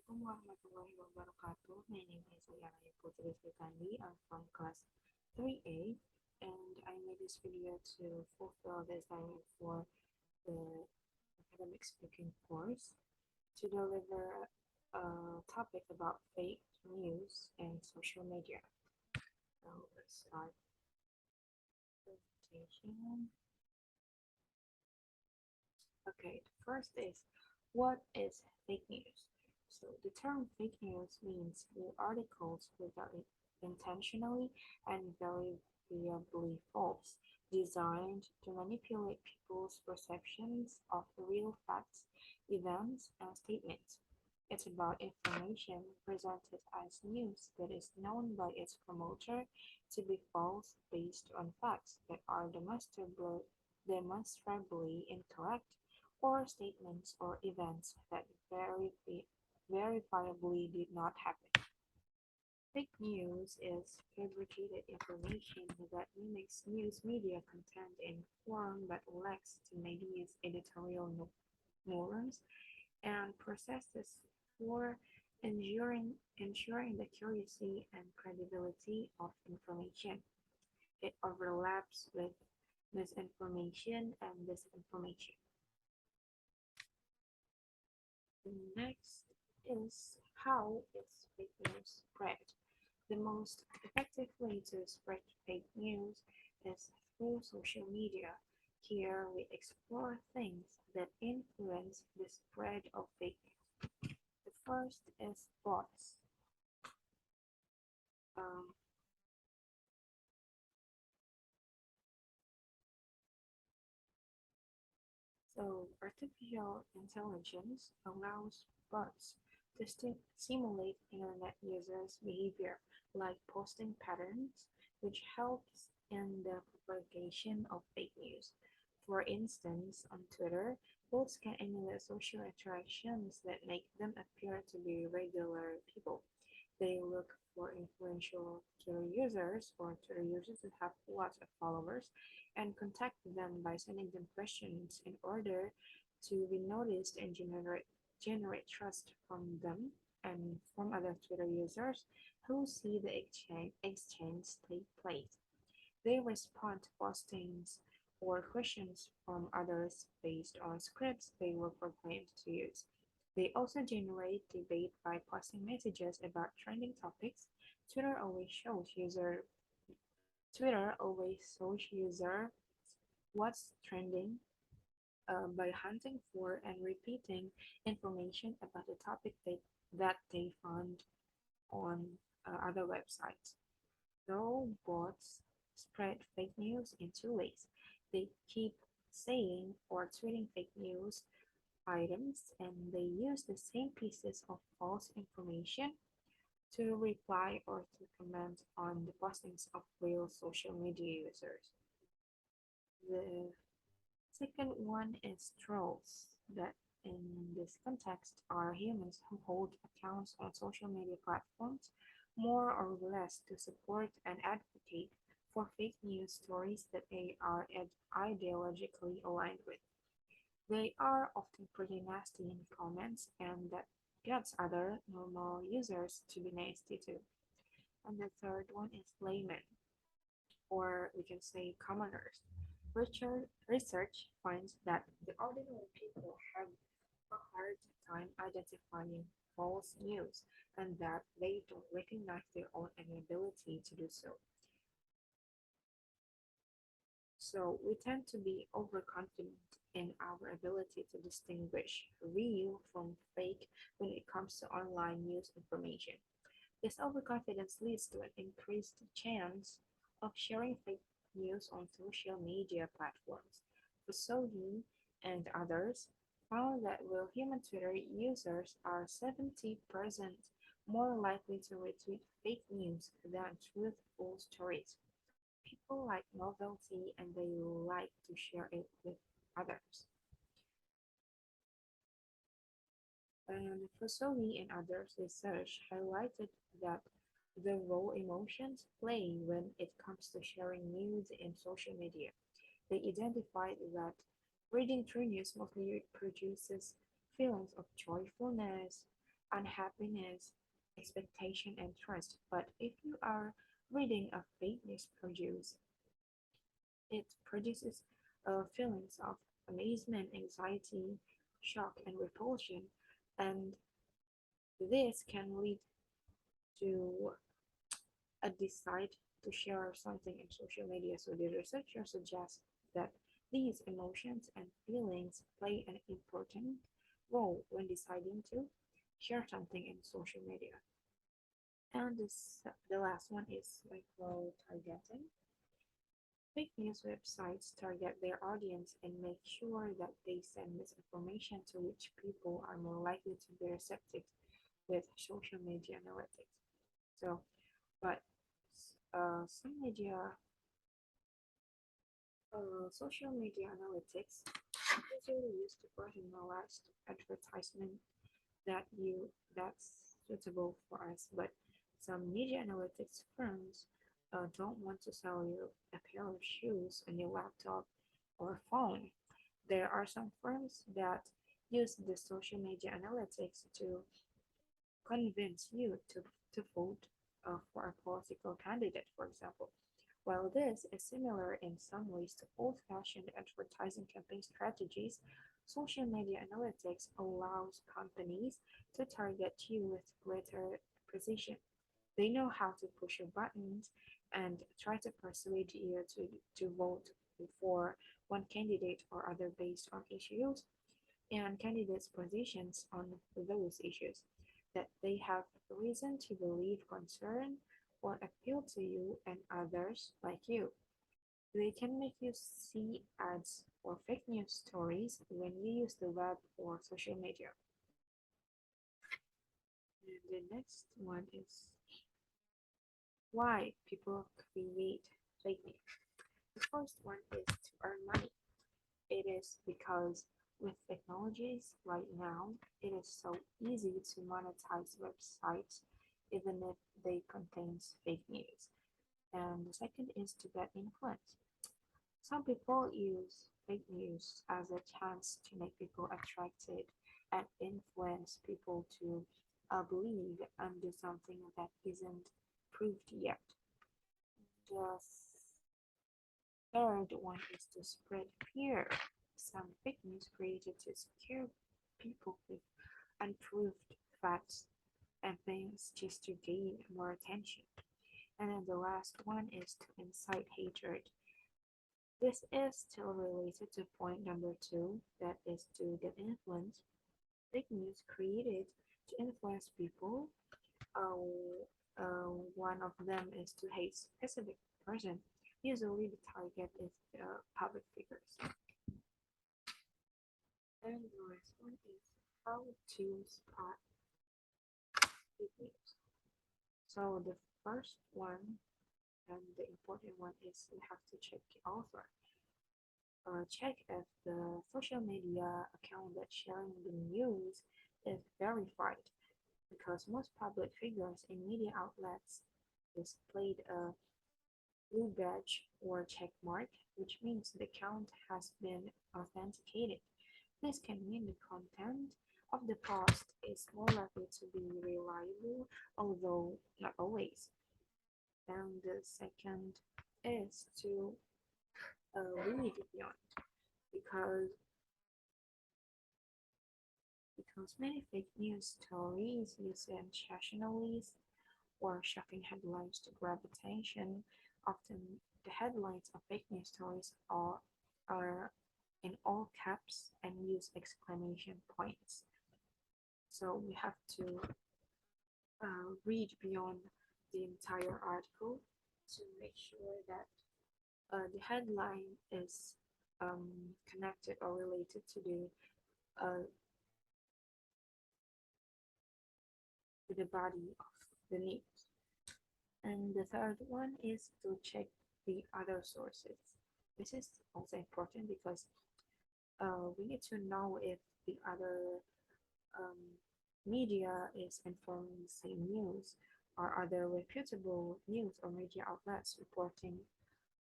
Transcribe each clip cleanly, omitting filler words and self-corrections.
Assalamualaikum warahmatullahi wabarakatuh. My name is Anaya Putri. I'm from class 3A, and I made this video to fulfill the assignment for the academic speaking course to deliver a topic about fake news and social media. So let's start the presentation. Okay, the first is what is fake news? So the term fake news means new articles without intentionally and verifiably false, designed to manipulate people's perceptions of real facts, events, and statements. It's about information presented as news that is known by its promoter to be false based on facts that are demonstrably incorrect or statements or events that verifiably did not happen. Fake news is fabricated information that mimics news media content in form but lacks the media's editorial norms and processes for ensuring the accuracy and credibility of information. It overlaps with misinformation and disinformation. Next is how is fake news spread. The most effective way to spread fake news is through social media. Here we explore things that influence the spread of fake news. The first is bots. Um, so artificial intelligence allows bots to simulate internet users' behavior, like posting patterns, which helps in the propagation of fake news. For instance, on Twitter, bots can emulate social interactions that make them appear to be regular people. They look for influential Twitter users or Twitter users that have lots of followers and contact them by sending them questions in order to be noticed and generate trust from them and from other Twitter users who see the exchange take place. They respond to postings or questions from others based on scripts they were programmed to use. They also generate debate by posting messages about trending topics. Twitter always shows user what's trending by hunting for and repeating information about the topic that they found on other websites. Though bots spread fake news in two ways. They keep saying or tweeting fake news items and they use the same pieces of false information to reply or to comment on the postings of real social media users. The second one is trolls, that in this context are humans who hold accounts on social media platforms more or less to support and advocate for fake news stories that they are ideologically aligned with. They are often pretty nasty in comments, and that gets other normal users to be nasty too. And the third one is laymen, or we can say commoners. Research finds that the ordinary people have a hard time identifying false news and that they don't recognize their own inability to do so. So we tend to be overconfident in our ability to distinguish real from fake when it comes to online news information. This overconfidence leads to an increased chance of sharing fake news on social media platforms. Fusoni and others found that while human Twitter users are 70% more likely to retweet fake news than truthful stories. People like novelty and they like to share it with others. And Fosoni and others' research highlighted that the role emotions play when it comes to sharing news in social media. They identified that reading through news mostly produces feelings of joyfulness, unhappiness, expectation, and trust. But if you are reading a fake news it produces feelings of amazement, anxiety, shock, and repulsion. And this can lead to a decide to share something in social media. So the researcher suggests that these emotions and feelings play an important role when deciding to share something in social media. And the last one is micro targeting. Fake news websites target their audience and make sure that they send misinformation to which people are more likely to be receptive with social media analytics. So, but some media, social media analytics usually use to personalized advertisement that's suitable for us, but some media analytics firms don't want to sell you a pair of shoes, a new laptop, or phone. There are some firms that use the social media analytics to convince you to vote for a political candidate, for example. While this is similar in some ways to old-fashioned advertising campaign strategies, social media analytics allows companies to target you with greater precision. They know how to push your buttons and try to persuade you to vote for one candidate or other based on issues and candidates' positions on those issues that they have reason to believe concern or appeal to you and others like you. They can make you see ads or fake news stories when you use the web or social media. And the next one is why people create fake news. The first one is to earn money. It is because with technologies right now, it is so easy to monetize websites even if they contain fake news. And the second is to get influence. Some people use fake news as a chance to make people attracted and influence people to believe and do something that isn't proved yet. The third one is to spread fear. Some fake news created to scare people with unproved facts and things just to gain more attention. And then the last one is to incite hatred. This is still related to point number two, that is to get influence. Fake news created to influence people. One of them is to hate specific person. Usually the target is public figures. And the last one is how to spot fake news. So the first one and the important one is you have to check the author. Check if the social media account that's sharing the news is verified because most public figures in media outlets displayed a blue badge or check mark, which means the account has been authenticated. This can mean the content of the post is more likely to be reliable, although not always. And the second is to read beyond because many fake news stories use sensationalism or shocking headlines to grab attention. Often, the headlines of fake news stories are in all caps and use exclamation points. So we have to read beyond the entire article to make sure that the headline is connected or related uh, to the body of the news. And the third one is to check the other sources. This is also important because we need to know if the other um, media is informing the same news or are there reputable news or media outlets reporting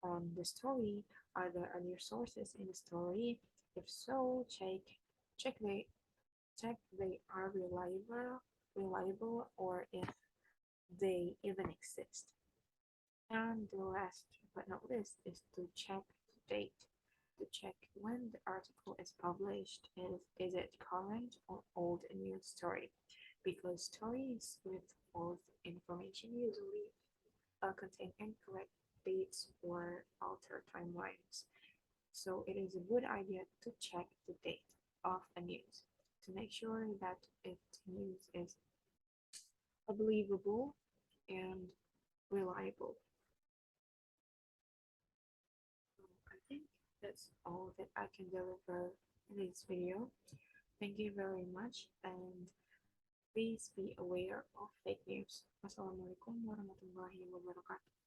on the story? Are there other sources in the story? If so, check they check they are reliable reliable or if they even exist. And the last but not least is to check the date, to check when the article is published and is it current or old news story, because stories with false information usually contain incorrect dates or altered timelines. So it is a good idea to check the date of a news to make sure that if the news is believable and reliable. So I think that's all that I can deliver in this video. Thank you very much and please be aware of fake news. Wassalamualaikum warahmatullahi wabarakatuh.